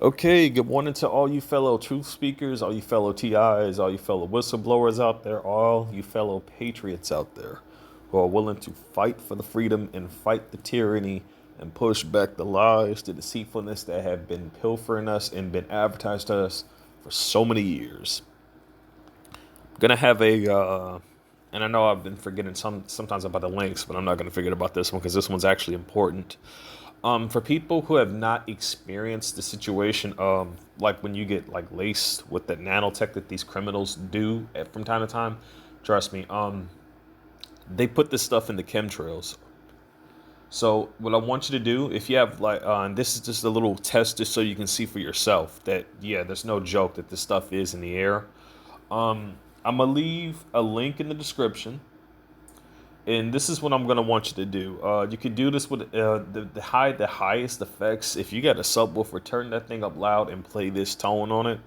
Okay, good morning to all you fellow truth speakers, all you fellow TIs, all you fellow whistleblowers out there, all you fellow patriots out there who are willing to fight for the freedom and fight the tyranny and push back the lies, the deceitfulness that have been pilfering us and been advertised to us for so many years. I'm gonna have and I know I've been forgetting sometimes about the links, but I'm not gonna forget about this one because this one's actually important. For people who have not experienced the situation, like when you get like laced with the nanotech that these criminals do from time to time, trust me, they put this stuff in the chemtrails. So what I want you to do, if you have like, and this is just a little test, just so you can see for yourself that yeah, there's no joke that this stuff is in the air. I'm gonna leave a link in the description. And this is what I'm gonna want you to do. You can do this with the highest effects. If you got a subwoofer, turn that thing up loud and play this tone on it.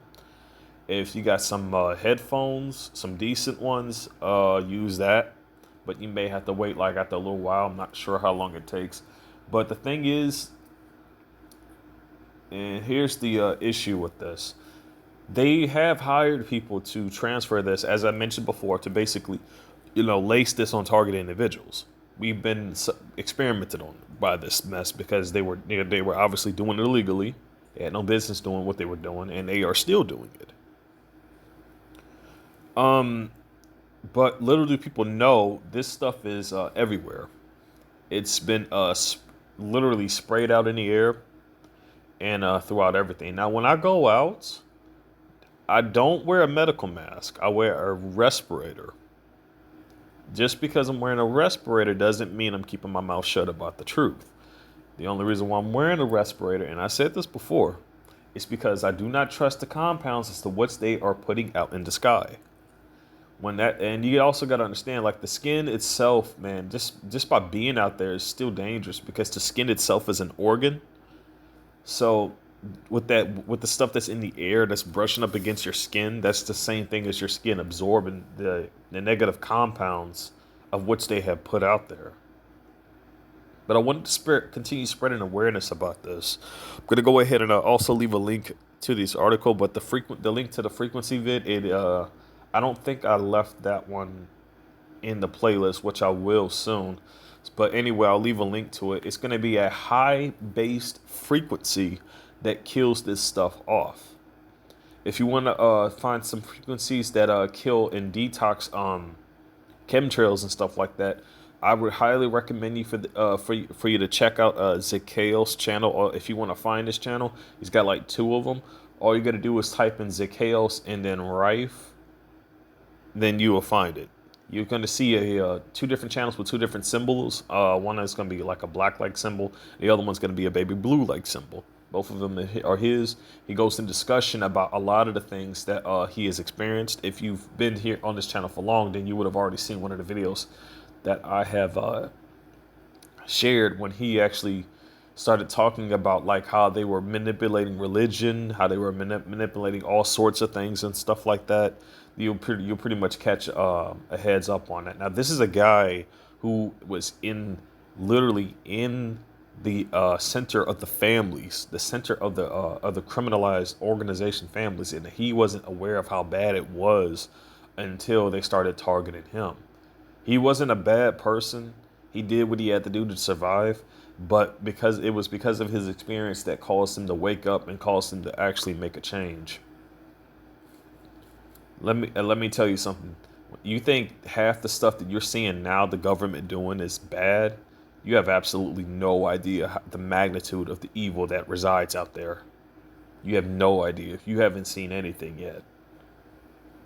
If you got some headphones, some decent ones, use that. But you may have to wait like after a little while. I'm not sure how long it takes. But the thing is, and here's the issue with this. They have hired people to transfer this, as I mentioned before, to basically, lace this on targeted individuals. We've been experimented on by this mess because they were obviously doing it illegally. They had no business doing what they were doing, and they are still doing it. But little do people know this stuff is everywhere. It's been literally sprayed out in the air and throughout everything. Now, when I go out, I don't wear a medical mask. I wear a respirator. Just because I'm wearing a respirator doesn't mean I'm keeping my mouth shut about the truth. The only reason why I'm wearing a respirator, and I said this before, is because I do not trust the compounds as to what they are putting out in the sky. And you also got to understand, like the skin itself, man, just by being out there is still dangerous because the skin itself is an organ. So with the stuff that's in the air that's brushing up against your skin, that's the same thing as your skin absorbing the negative compounds of which they have put out there. But I wanted to continue spreading awareness about this. I'm gonna go ahead and also leave a link to this article, but the link to the frequency vid, I don't think I left that one in the playlist, which I will soon. But anyway, I'll leave a link to it. It's going to be a high based frequency that kills this stuff off. If you want to find some frequencies that kill and detox chemtrails and stuff like that, I would highly recommend you for you to check out Zakael's channel. Or if you want to find his channel, he's got like two of them. All you got to do is type in Zakael's and then Rife, then you will find it. You're going to see two different channels with two different symbols. One is going to be like a black-like symbol. The other one's going to be a baby blue-like symbol. Both of them are his. He goes in discussion about a lot of the things that he has experienced. If you've been here on this channel for long, then you would have already seen one of the videos that I have shared when he actually started talking about like how they were manipulating religion, how they were manipulating all sorts of things and stuff like that. You'll pretty much catch a heads up on that. Now, this is a guy who was literally in the center of the families, the center of the criminalized organization families, and he wasn't aware of how bad it was until they started targeting him. He wasn't a bad person. He did what he had to do to survive, but because of his experience that caused him to wake up and caused him to actually make a change. Let me tell you something. You think half the stuff that you're seeing now the government doing is bad? You have absolutely no idea the magnitude of the evil that resides out there. You have no idea. You haven't seen anything yet.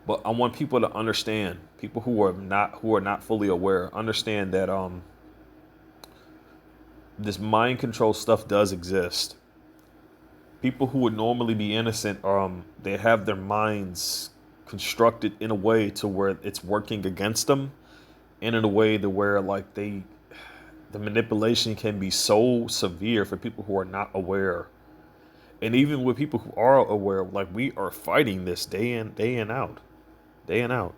But I want people to understand, people who are not fully aware, understand that this mind control stuff does exist. People who would normally be innocent, they have their minds constructed in a way to where it's working against them, and in a way to where like the manipulation can be so severe for people who are not aware. And even with people who are aware, like we are fighting this day in out, day in out.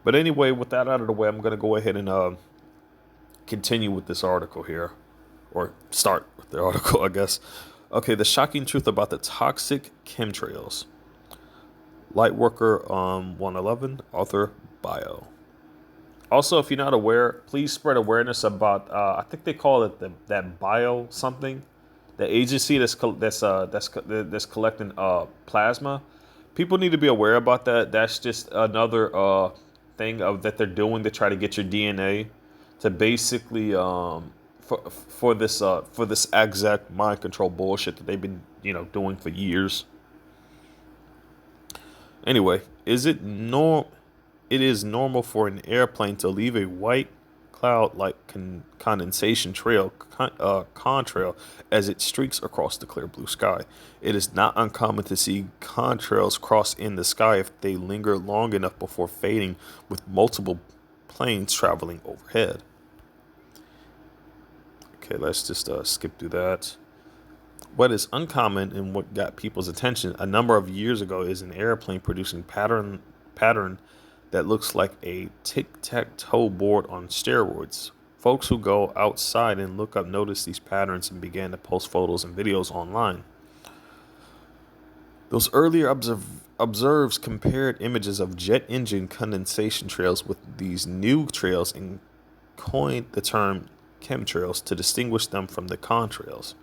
But anyway, with that out of the way, I'm gonna go ahead and continue with this article here, or start with the article, I guess. Okay, the shocking truth about the toxic chemtrails. Lightworker 111, author bio. Also, if you're not aware, please spread awareness about. I think they call it that bio something, the agency that's collecting plasma. People need to be aware about that. That's just another thing of that they're doing to try to get your DNA to basically for this exact mind control bullshit that they've been doing for years. Anyway, it is normal for an airplane to leave a white cloud-like condensation trail, contrail, as it streaks across the clear blue sky. It is not uncommon to see contrails cross in the sky if they linger long enough before fading, with multiple planes traveling overhead. Okay, let's just skip through that. What is uncommon and what got people's attention a number of years ago is an airplane producing pattern that looks like a tic-tac-toe board on steroids. Folks who go outside and look up noticed these patterns and began to post photos and videos online. Those earlier observes compared images of jet engine condensation trails with these new trails and coined the term chemtrails to distinguish them from the contrails.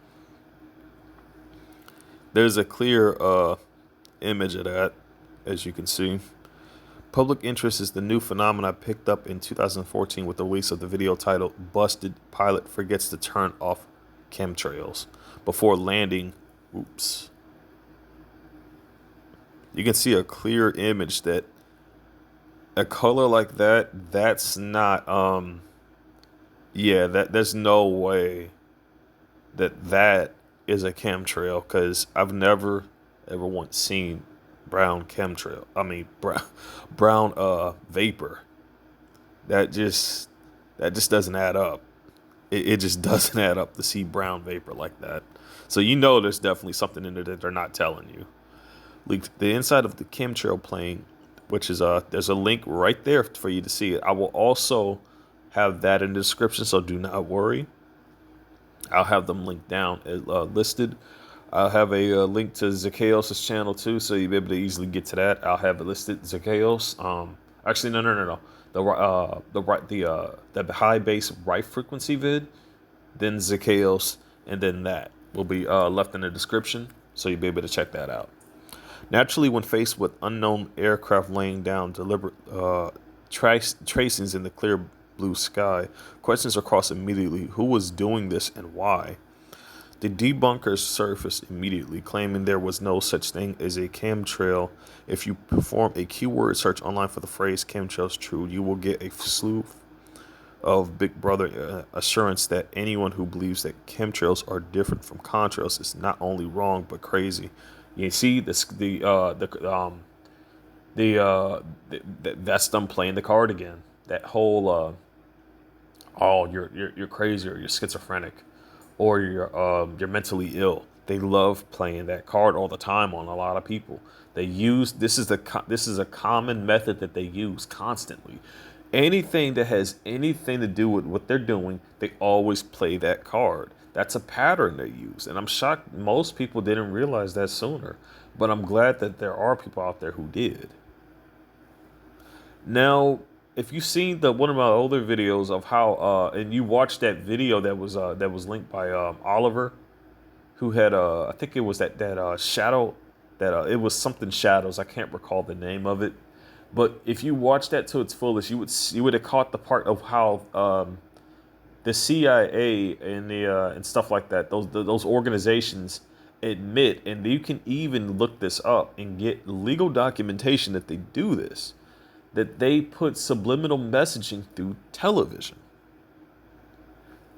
There's a clear image of that, as you can see. Public interest is the new phenomenon picked up in 2014 with the release of the video titled "Busted Pilot Forgets to Turn Off Chemtrails Before Landing." Oops. You can see a clear image that a color like that's not that there's no way that is a chemtrail, because I've never ever once seen brown chemtrail. I mean brown vapor. That just doesn't add up. It just doesn't add up to see brown vapor like that. So there's definitely something in there that they're not telling you. Leaked the inside of the chemtrail plane, which is there's a link right there for you to see it. I will also have that in the description, so do not worry. I'll have them linked down, listed. I'll have a link to Zacchaeus' channel too, so you'll be able to easily get to that. I'll have it listed. Zacchaeus. Actually, no. The high bass right frequency vid, then Zacchaeus, and then that will be left in the description, so you'll be able to check that out. Naturally, when faced with unknown aircraft laying down deliberate tracings in the clear blue sky, questions are crossed immediately. Who was doing this and why? The debunkers surfaced immediately, claiming there was no such thing as a chemtrail. If you perform a keyword search online for the phrase chemtrails true, you will get a slew of Big Brother assurance that anyone who believes that chemtrails are different from contrails is not only wrong but crazy. You see that's them playing the card again. That whole you're crazy, or you're schizophrenic, or you're mentally ill. They love playing that card all the time on a lot of people. They use this is a common method that they use constantly. Anything that has anything to do with what they're doing, they always play that card. That's a pattern they use, and I'm shocked most people didn't realize that sooner. But I'm glad that there are people out there who did. Now, if you've seen one of my older videos of how and you watched that video that was linked by Oliver, who had I think it was that shadow that it was something shadows. I can't recall the name of it, but if you watch that to its fullest, you would have caught the part of how the CIA and and stuff like that, those organizations admit, and you can even look this up and get legal documentation that they do this, that they put subliminal messaging through television.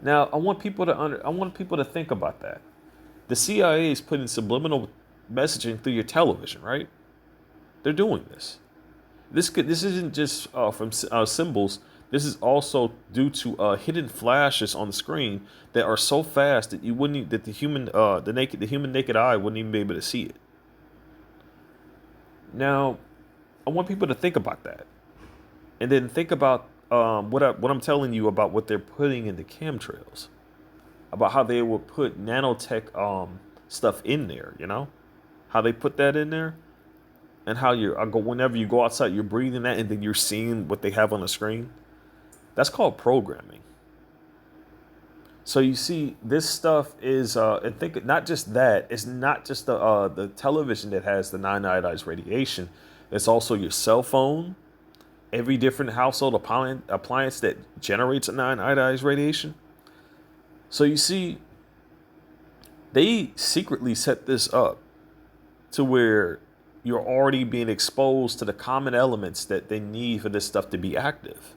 Now, I want people to think about that. The CIA is putting subliminal messaging through your television, right? They're doing this. This isn't just from symbols. This is also due to hidden flashes on the screen that are so fast that the human naked eye wouldn't even be able to see it. Now, I want people to think about that, and then think about what I'm telling you about what they're putting in the chemtrails, about how they will put nanotech stuff in there. How they put that in there, and how whenever you go outside, you're breathing that, and then you're seeing what they have on the screen. That's called programming. So you see, this stuff is, and think not just that. It's not just the television that has the non-ionized radiation. It's also your cell phone, every different household appliance that generates a non-ionized radiation. So you see, they secretly set this up to where you're already being exposed to the common elements that they need for this stuff to be active.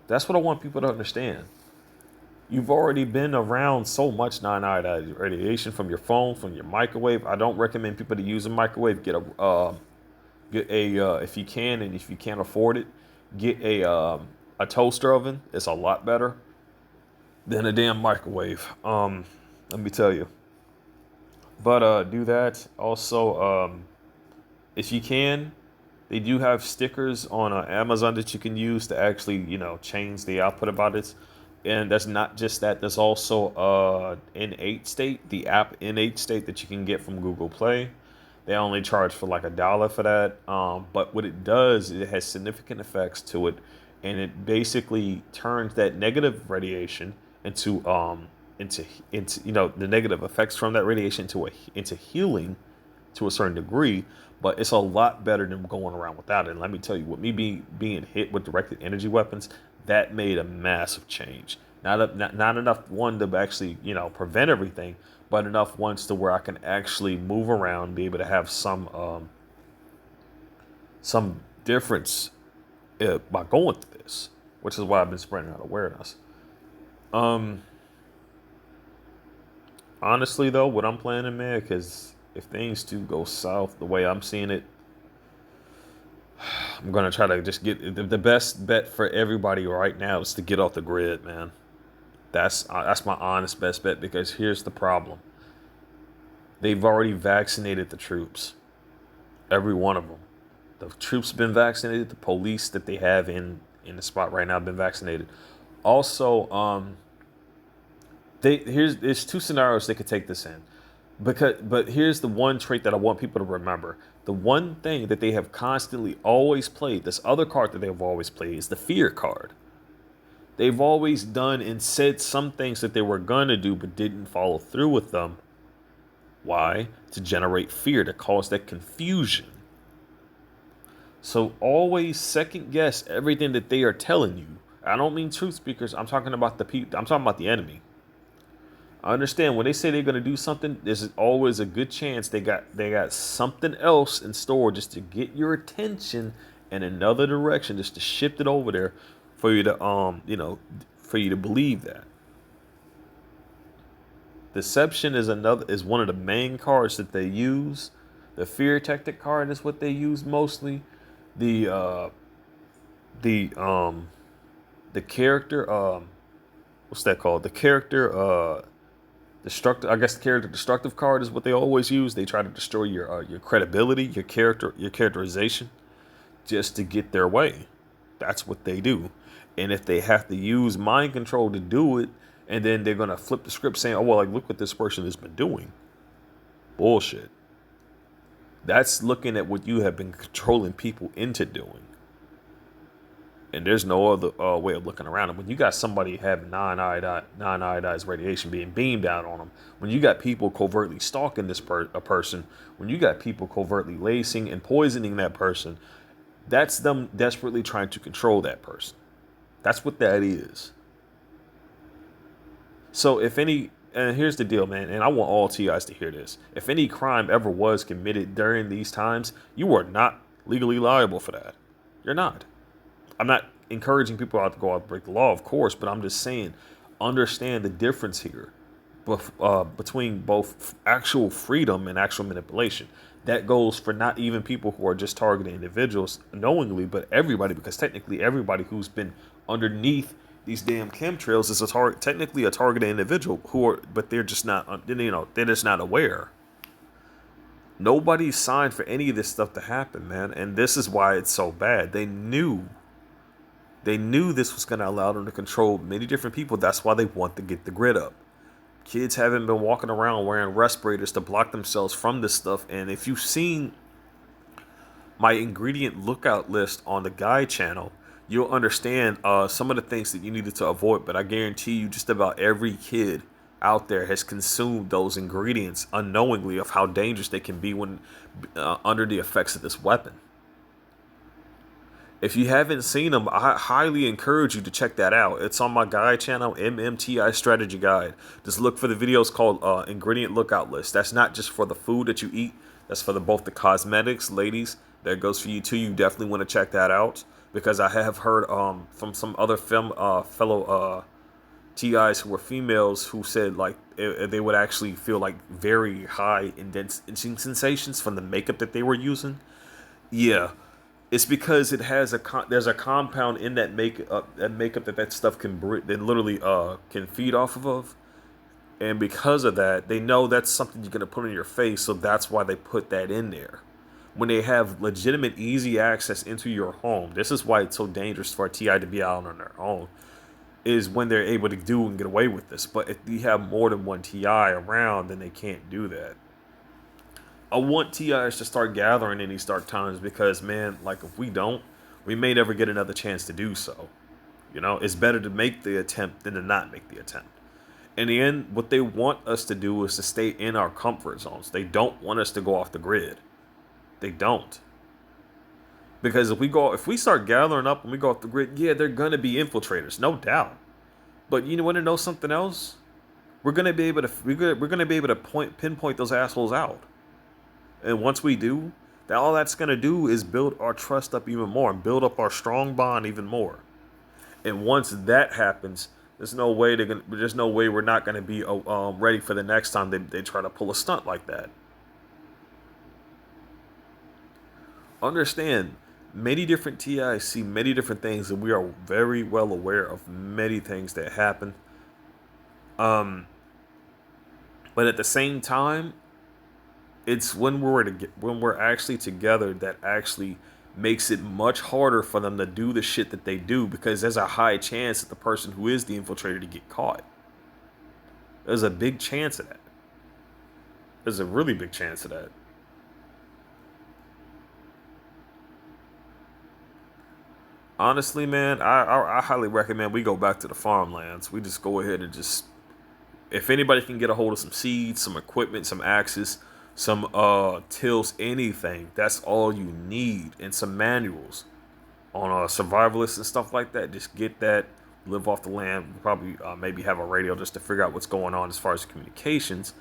That's what I want people to understand. You've already been around so much non-ionized radiation from your phone, from your microwave. I don't recommend people to use a microwave. Get a if you can, and if you can't afford it, get a toaster oven. It's a lot better than a damn microwave. Let me tell you. But do that. Also, if you can, they do have stickers on Amazon that you can use to actually, change the output about it. And that's not just that. There's also N8 State, the app N8 State that you can get from Google Play. They only charge for like $1 for that. But what it does, it has significant effects to it, and it basically turns that negative radiation into the negative effects from that radiation into healing to a certain degree. But it's a lot better than going around without it. And let me tell you, with me being hit with directed energy weapons, that made a massive change. Not enough one to actually prevent everything, but enough ones to where I can actually move around, be able to have some difference by going through this, which is why I've been spreading out awareness. Um, Honestly though, what I'm planning, man, because if things do go south the way I'm seeing it, I'm gonna try to just get the best bet for everybody right now is to get off the grid, man. That's my honest best bet, because here's the problem: they've already vaccinated the troops, every one of them. The troops have been vaccinated. The police that they have in the spot right now have been vaccinated. Also, there's two scenarios they could take this in. But here's the one trait that I want people to remember. The one thing that they have constantly always played, this other card that they've always played, is the fear card. They've always done and said some things that they were going to do but didn't follow through with them. Why? To generate fear, to cause that confusion. So always second guess everything that they are telling you. I don't mean truth speakers. I'm talking about the people. I'm talking about the enemy. I understand when they say they're going to do something, there's always a good chance they got something else in store just to get your attention in another direction, just to shift it over there for you to for you to believe that. Deception is one of the main cards that they use. The fear tactic card is what they use mostly. The the character what's that called? The character destructive. I guess the character destructive card is what they always use. They try to destroy your credibility, your characterization, just to get their way. That's what they do. And if they have to use mind control to do it, and then they're gonna flip the script saying, "Oh well, like look what this person has been doing." Bullshit. That's looking at what you have been controlling people into doing. And there's no other way of looking around it. When you got somebody having non-iodized radiation being beamed out on them, when you got people covertly stalking a person, when you got people covertly lacing and poisoning that person, that's them desperately trying to control that person. That's what that is. So and here's the deal, man, and I want all TIs to hear this. If any crime ever was committed during these times, you are not legally liable for that. You're not. I'm not encouraging people out to go out and break the law, of course, but I'm just saying, understand the difference here between both actual freedom and actual manipulation. That goes for not even people who are just targeting individuals knowingly, but everybody, because technically everybody who's been underneath these damn chemtrails is technically a targeted individual but they're just not, they're just not aware. Nobody signed for any of this stuff to happen, man, and this is why it's so bad. They knew this was going to allow them to control many different people. That's why they want to get the grid up. Kids haven't been walking around wearing respirators to block themselves from this stuff. And if you've seen my ingredient lookout list on the Guide channel, you'll understand some of the things that you needed to avoid. But I guarantee you, just about every kid out there has consumed those ingredients unknowingly of how dangerous they can be when under the effects of this weapon. If you haven't seen them, I highly encourage you to check that out. It's on my Guide channel, MMTI Strategy Guide. Just look for the videos called Ingredient Lookout List. That's not just for the food that you eat. That's for both the cosmetics, ladies. That goes for you too. You definitely want to check that out, because I have heard from some other fellow TIs who were females who said like they would actually feel like very high itching sensations from the makeup that they were using. Yeah, it's because it has there's a compound in that makeup that stuff that literally can feed off of, and because of that, they know that's something you're gonna put on your face, so that's why they put that in there. When they have legitimate, easy access into your home, this is why it's so dangerous for a TI to be out on their own. Is when they're able to do and get away with this. But if you have more than one TI around, then they can't do that. I want TIs to start gathering in these dark times because, man, like if we don't, we may never get another chance to do so. You know, it's better to make the attempt than to not make the attempt. In the end, what they want us to do is to stay in our comfort zones. They don't want us to go off the grid. They don't. Because if we start gathering up and we go off the grid, yeah, they're gonna be infiltrators, no doubt. But you want to know something else? We're gonna be able to pinpoint those assholes out. And once we do, all that's gonna do is build our trust up even more and build up our strong bond even more. And once that happens, there's no way we're not gonna be ready for the next time they try to pull a stunt like that. Understand, many different TIs see many different things, and we are very well aware of many things that happen. But at the same time, it's when we're actually together that actually makes it much harder for them to do the shit that they do, because there's a high chance that the person who is the infiltrator to get caught. There's a big chance of that. There's a really big chance of that. Honestly, man, I highly recommend we go back to the farmlands. We just go ahead and if anybody can get a hold of some seeds, some equipment, some axes, some tills, anything, that's all you need, and some manuals on survivalists and stuff like that. Just get that, live off the land. Probably maybe have a radio just to figure out what's going on as far as communications.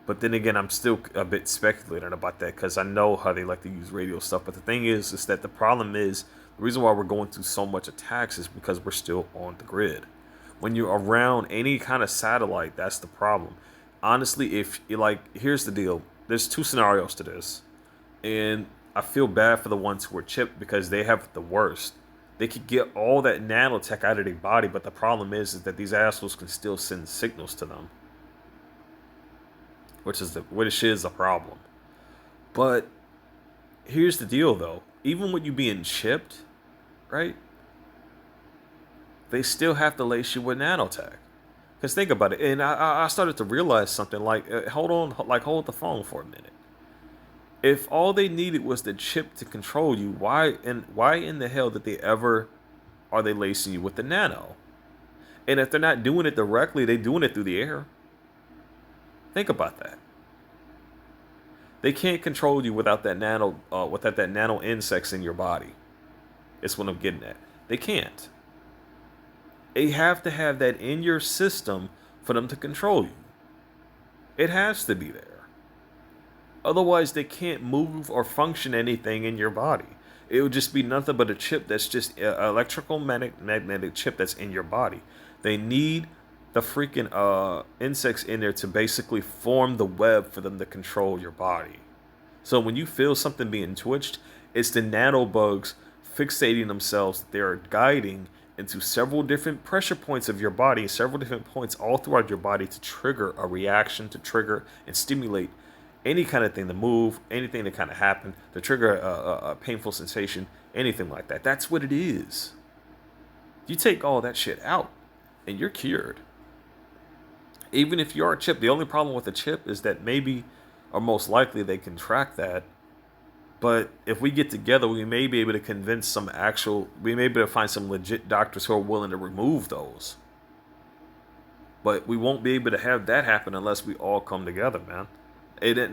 But then again, I'm still a bit speculating about that because I know how they like to use radio stuff. But the thing is that the problem is, the reason why we're going through so much attacks is because we're still on the grid. When you're around any kind of satellite, that's the problem. Honestly, here's the deal. There's two scenarios to this. And I feel bad for the ones who are chipped because they have the worst. They could get all that nanotech out of their body, but the problem is that these assholes can still send signals to them. Which is a problem. But here's the deal, though. Even with you being chipped, right? They still have to lace you with nanotech. Because think about it, and I started to realize something. Hold the phone for a minute. If all they needed was the chip to control you, why in the hell are they lacing you with the nano? And if they're not doing it directly, they're doing it through the air. Think about that. They can't control you without that nano insects in your body. It's what I'm getting at. They can't. They have to have that in your system for them to control you. It has to be there. Otherwise, they can't move or function anything in your body. It would just be nothing but a chip that's just an electrical magnetic chip that's in your body. They need the freaking insects in there to basically form the web for them to control your body. So when you feel something being twitched, it's the nanobugs fixating themselves. They're guiding into several different pressure points of your body, several different points all throughout your body to trigger a reaction, to trigger and stimulate any kind of thing to move, anything to kind of happen, to trigger a painful sensation, anything like that. That's what it is. You take all that shit out and you're cured. Even if you are a chip, the only problem with a chip is that maybe, or most likely, they can track that. But if we get together, we may be able to convince we may be able to find some legit doctors who are willing to remove those. But we won't be able to have that happen unless we all come together, man.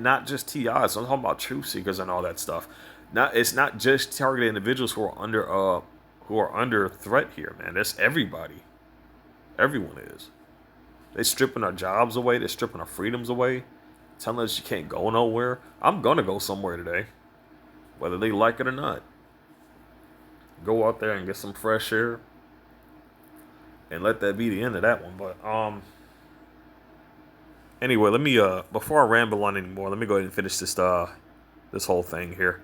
Not just TIs. I'm talking about truth seekers and all that stuff. It's not just targeted individuals who are under threat here, man. It's everybody. Everyone is. They're stripping our jobs away. They're stripping our freedoms away. Telling us you can't go nowhere. I'm gonna go somewhere today, whether they like it or not. Go out there and get some fresh air, and let that be the end of that one. But anyway, let me before I ramble on anymore, let me go ahead and finish this whole thing here.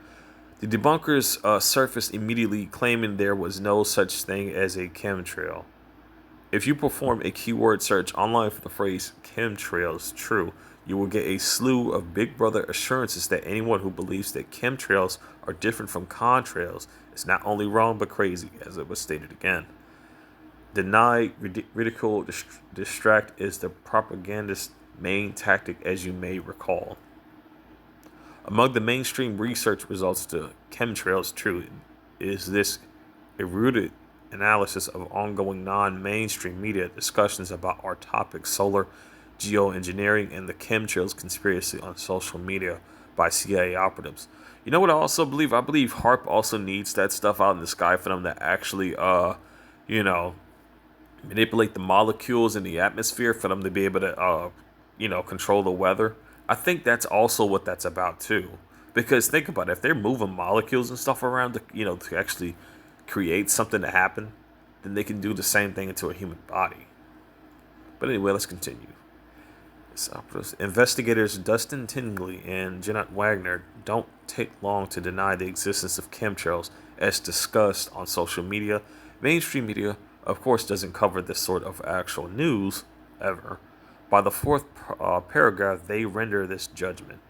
The debunkers surfaced immediately, claiming there was no such thing as a chemtrail. If you perform a keyword search online for the phrase chemtrails true, you will get a slew of Big Brother assurances that anyone who believes that chemtrails are different from contrails is not only wrong but crazy, as it was stated again. Deny, ridicule, distract is the propagandist's main tactic, as you may recall. Among the mainstream research results to chemtrails true is this eroded analysis of ongoing non-mainstream media discussions about our topic, solar geoengineering and the chemtrails conspiracy on social media by CIA operatives. You know what I also believe? I believe HARP also needs that stuff out in the sky for them to actually, you know, manipulate the molecules in the atmosphere for them to be able to, control the weather. I think that's also what that's about too. Because think about it, if they're moving molecules and stuff around to actually create something to happen, then they can do the same thing into a human body. But anyway, let's continue. Investigators Dustin Tingley and Jeanette Wagner don't take long to deny the existence of chemtrails as discussed on social media. Mainstream media, of course, doesn't cover this sort of actual news ever. By the fourth paragraph, they render this judgment.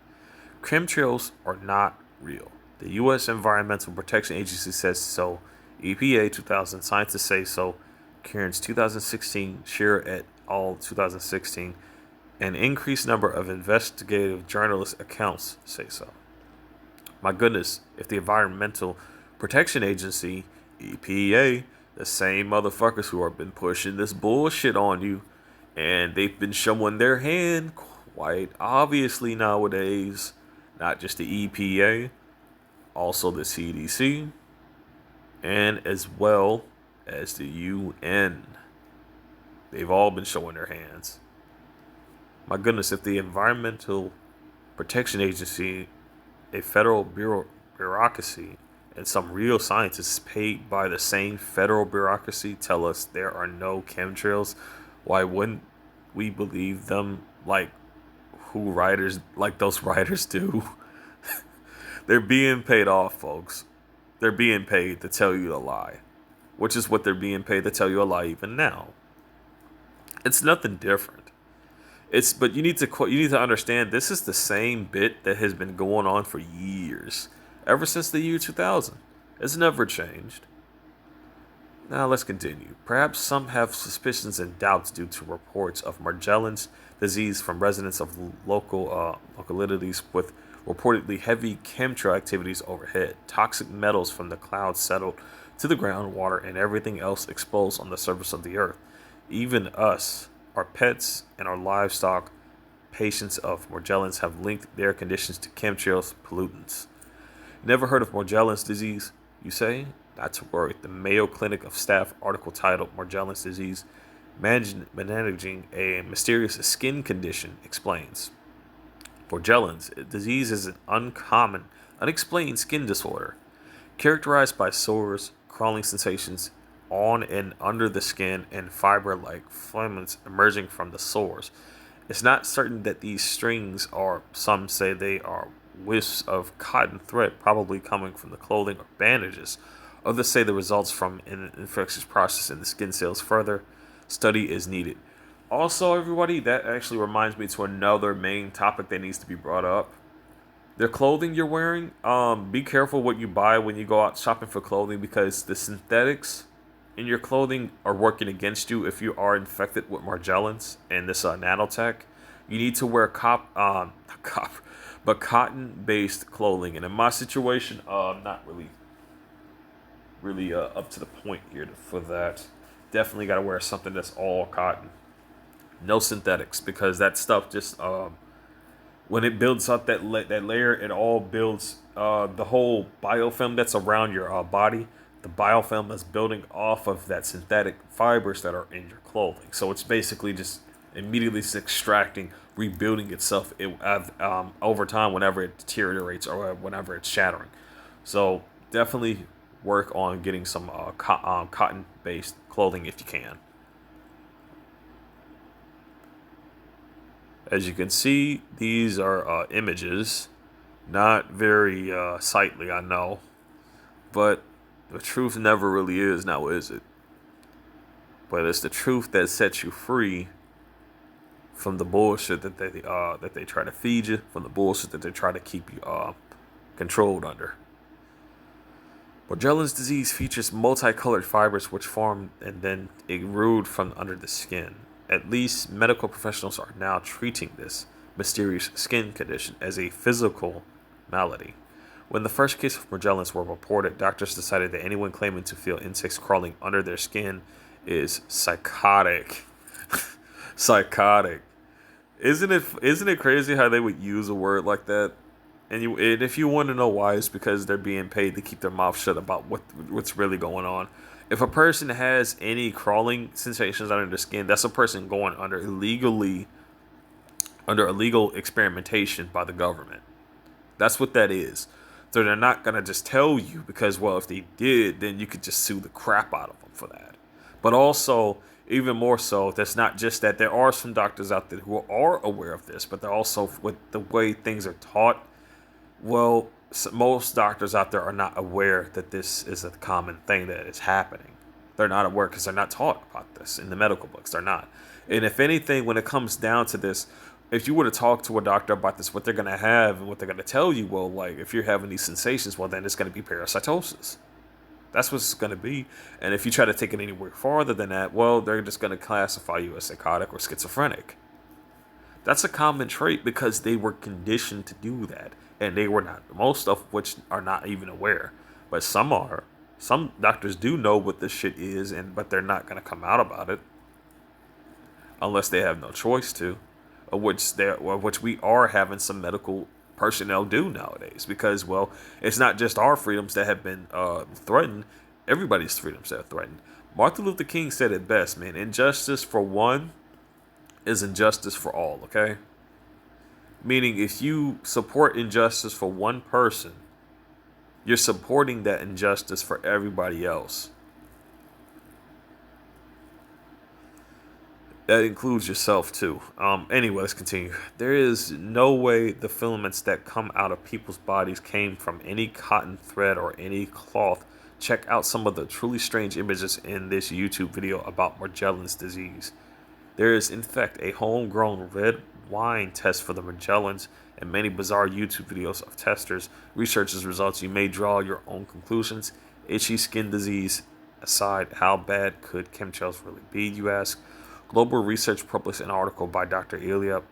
Chemtrails are not real. The U.S. Environmental Protection Agency says so. EPA 2000, scientists say so. Cairns 2016, Shearer et al. 2016. An increased number of investigative journalist accounts say so. My goodness, if the Environmental Protection Agency, EPA, the same motherfuckers who have been pushing this bullshit on you, and they've been showing their hand quite obviously nowadays, not just the EPA, also the CDC, and as well as the UN. They've all been showing their hands. My goodness, if the Environmental Protection Agency, a federal bureaucracy, and some real scientists paid by the same federal bureaucracy tell us there are no chemtrails, why wouldn't we believe them like those writers do? They're being paid off, folks. They're being paid to tell you a lie, which is what they're being paid to tell you a lie even now. It's nothing different. But you need to understand this is the same bit that has been going on for years, ever since the year 2000. It's never changed. Now let's continue. Perhaps some have suspicions and doubts due to reports of Morgellons disease from residents of localities with reportedly heavy chemtrail activities overhead. Toxic metals from the clouds settled to the groundwater and everything else exposed on the surface of the earth. Even us, our pets, and our livestock, patients of Morgellons have linked their conditions to chemtrails pollutants. Never heard of Morgellons disease, you say? Not to worry. The Mayo Clinic of Staff article titled Morgellons Disease, Managing a Mysterious Skin Condition explains. Morgellons disease is an uncommon, unexplained skin disorder characterized by sores, crawling sensations on and under the skin, and fiber-like filaments emerging from the sores. It's not certain that these strings are, some say they are wisps of cotton thread, probably coming from the clothing or bandages. Others say the results from an infectious process in the skin cells. Further study is needed. Also, everybody, that actually reminds me to another main topic that needs to be brought up. The clothing you're wearing, be careful what you buy when you go out shopping for clothing, because the synthetics in your clothing are working against you if you are infected with Morgellons and this nanotech. You need to wear cotton-based clothing. And in my situation, I'm not really up to the point here for that. Definitely got to wear something that's all cotton, no synthetics, because that stuff just when it builds up that layer, it all builds the whole biofilm that's around your body. The biofilm that's building off of that synthetic fibers that are in your clothing. So it's basically just immediately extracting, rebuilding itself over time whenever it deteriorates or whenever it's shattering. So definitely work on getting some cotton-based clothing if you can. As you can see, these are images. Not very sightly, I know. But the truth never really is, now is it? But it's the truth that sets you free from the bullshit that they try to feed you, from the bullshit that they try to keep you controlled under. Morgellons disease features multicolored fibers which form and then erode from under the skin. At least medical professionals are now treating this mysterious skin condition as a physical malady. When the first case of Morgellons were reported, doctors decided that anyone claiming to feel insects crawling under their skin is psychotic. Psychotic. Isn't it crazy how they would use a word like that? And if you want to know why, it's because they're being paid to keep their mouth shut about what's really going on. If a person has any crawling sensations under their skin, that's a person going under illegal experimentation by the government. That's what that is. So they're not gonna just tell you because, well, if they did, then you could just sue the crap out of them for that. But also, even more so, that's not just that. There are some doctors out there who are aware of this, but they're also, with the way things are taught, well, most doctors out there are not aware that this is a common thing that is happening. They're not aware because they're not taught about this in the medical books. They're not. And if anything, when it comes down to this, if you were to talk to a doctor about this, what they're going to have and what they're going to tell you, well, like, if you're having these sensations, well, then it's going to be parasitosis. That's what it's going to be. And if you try to take it anywhere farther than that, well, they're just going to classify you as psychotic or schizophrenic. That's a common trait because they were conditioned to do that. And they were not, most of which are not even aware. But some are. Some doctors do know what this shit is, but they're not going to come out about it unless they have no choice to, which we are having some medical personnel do nowadays. Because, well, it's not just our freedoms that have been threatened. Everybody's freedoms that are threatened. Martin Luther King said it best, man. Injustice for one is injustice for all, okay? Meaning, if you support injustice for one person, you're supporting that injustice for everybody else. That includes yourself, too. Anyway, let's continue. There is no way the filaments that come out of people's bodies came from any cotton thread or any cloth. Check out some of the truly strange images in this YouTube video about Morgellons disease. There is, in fact, a homegrown red wine test for the Morgellons and many bizarre YouTube videos of testers. Researchers' results. You may draw your own conclusions. Itchy skin disease aside, how bad could chemtrails really be, you ask? Global Research published an article by Dr. Ilya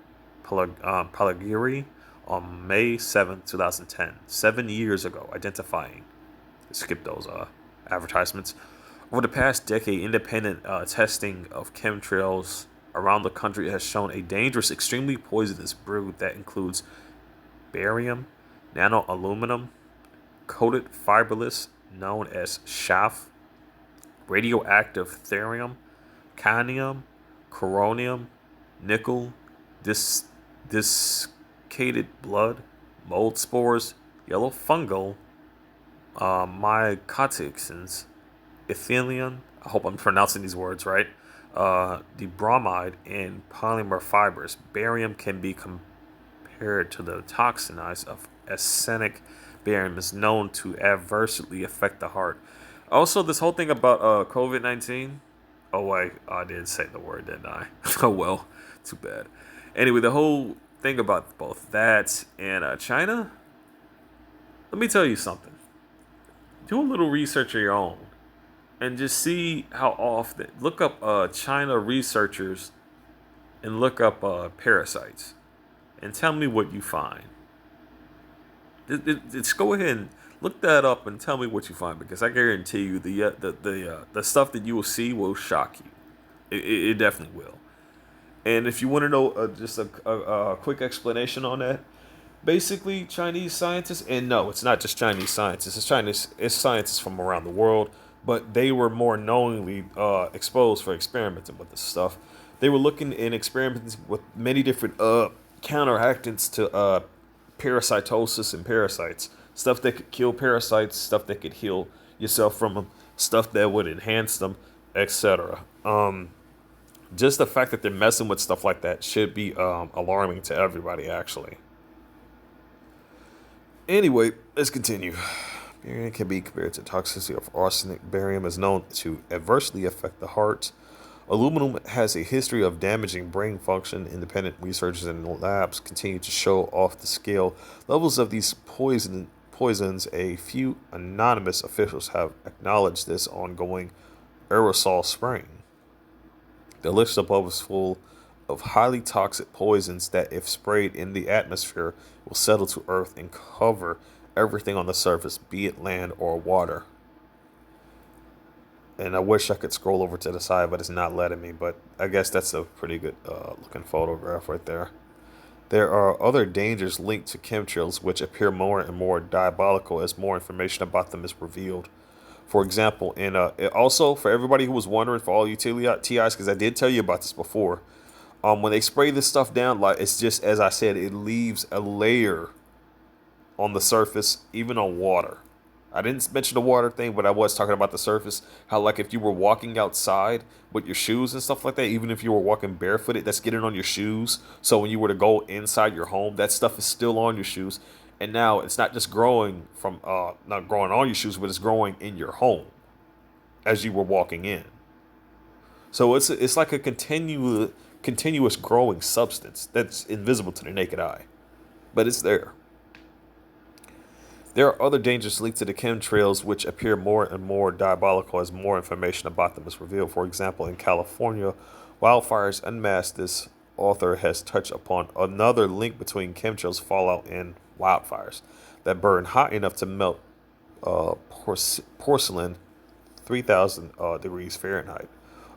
Palagiri on May 7, 2010, 7 years ago, identifying, skip those advertisements. Over the past decade, independent testing of chemtrails around the country has shown a dangerous, extremely poisonous brew that includes barium, nanoaluminum, coated fibrillus known as chaff, radioactive thorium, cadmium, coronium, nickel, desiccated blood, mold spores, yellow fungal, mycotoxins, ethylene, I hope I'm pronouncing these words right, dibromide, and polymer fibers. Barium can be compared to the toxins of arsenic. Barium is known to adversely affect the heart. Also, this whole thing about COVID-19. Oh, wait, I didn't say the word, didn't I? Oh, well, too bad. Anyway, the whole thing about both that and China, let me tell you something. Do a little research of your own. and just see how often. Look up China researchers and look up parasites and tell me what you find. Just go ahead and look that up and tell me what you find, because I guarantee you the stuff that you will see will shock you. It definitely will. And if you want to know just a quick explanation on that, basically Chinese scientists, and no, it's not just Chinese scientists. It's scientists from around the world, but they were more knowingly exposed for experimenting with this stuff. They were looking and experimenting with many different counteractants to parasitosis and parasites. Stuff that could kill parasites, stuff that could heal yourself from them, stuff that would enhance them, etc. Just the fact that they're messing with stuff like that should be alarming to everybody, actually. Anyway, let's continue. Barium can be compared to toxicity of arsenic. Barium is known to adversely affect the heart. Aluminum has a history of damaging brain function. Independent researchers in labs continue to show off the scale levels of these poisons. A few anonymous officials have acknowledged this ongoing aerosol spraying. The list above is full of highly toxic poisons that, if sprayed in the atmosphere, will settle to Earth and cover everything on the surface, be it land or water. And I wish I could scroll over to the side, but it's not letting me. But I guess that's a pretty good looking photograph right there. There are other dangers linked to chemtrails, which appear more and more diabolical as more information about them is revealed. For example, and also for everybody who was wondering, for all you TIs, because I did tell you about this before, when they spray this stuff down, like, it's just, as I said, it leaves a layer on the surface, even on water. I didn't mention the water thing, but I was talking about the surface. How, like, if you were walking outside with your shoes and stuff like that, even if you were walking barefooted, that's getting on your shoes. So when you were to go inside your home, that stuff is still on your shoes. And now it's not just growing from, not growing on your shoes, but it's growing in your home as you were walking in. So it's like a continuous growing substance that's invisible to the naked eye, but it's there. There are other dangers linked to the chemtrails, which appear more and more diabolical as more information about them is revealed. For example, in California, wildfires unmasked. This author has touched upon another link between chemtrails, fallout, and wildfires that burn hot enough to melt porcelain 3,000 degrees Fahrenheit.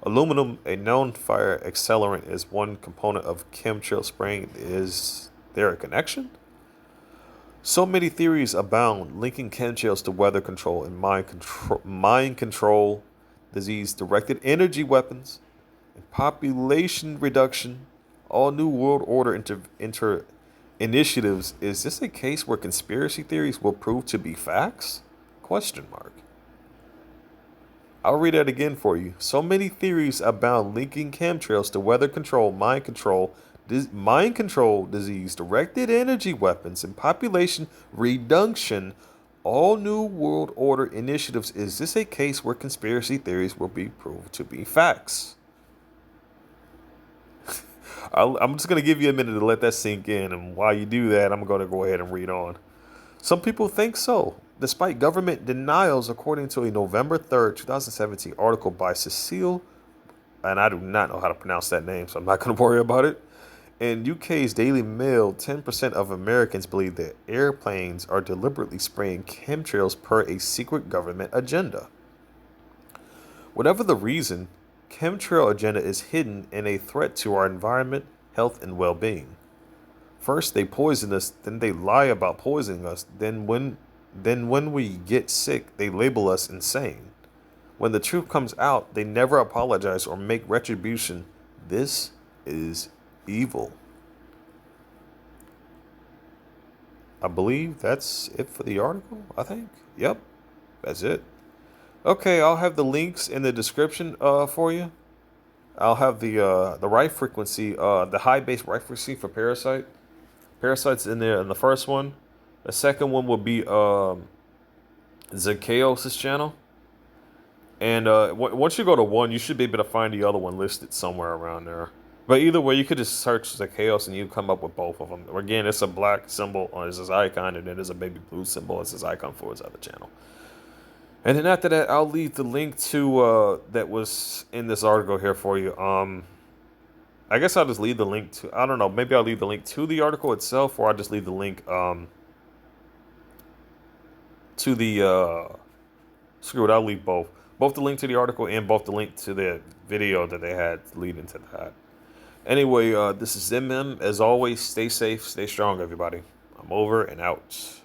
Aluminum, a known fire accelerant, is one component of chemtrail spraying. Is there a connection? So many theories abound linking chemtrails to weather control and mind control, disease-directed energy weapons, and population reduction. All New World Order initiatives. Is this a case where conspiracy theories will prove to be facts? Question mark. I'll read that again for you. So many theories abound linking chemtrails to weather control, mind control, disease-directed energy weapons, and population reduction. All New World Order initiatives. Is this a case where conspiracy theories will be proved to be facts? I'm just going to give you a minute to let that sink in, and while you do that, I'm going to go ahead and read on. Some people think so, despite government denials, according to a November 3rd, 2017 article by Cecile, and I do not know how to pronounce that name, so I'm not going to worry about it. In UK's Daily Mail, 10% of Americans believe that airplanes are deliberately spraying chemtrails per a secret government agenda. Whatever the reason, chemtrail agenda is hidden and a threat to our environment, health, and well-being. First they poison us, then they lie about poisoning us, then when we get sick, they label us insane. When the truth comes out, they never apologize or make retribution. This is evil. I believe that's it for the article, I think. Yep, that's it. Okay, I'll have the links in the description for you. I'll have the right frequency, the high base right frequency for Parasite. Parasite's in there in the first one. The second one will be Zacchaeus' channel. And once you go to one, you should be able to find the other one listed somewhere around there. But either way, you could just search Zacchaeus and you come up with both of them. Again, it's a black symbol on his icon, and then there's a baby blue symbol as his icon for his other channel. And then after that, I'll leave the link to that was in this article here for you. I guess I'll just leave the link to. I don't know. Maybe I'll leave the link to the article itself, or I'll just leave the link to the. Screw it. I'll leave both. Both the link to the article and both the link to the video that they had leading to that. Anyway, this is MM. As always, stay safe, stay strong, everybody. I'm over and out.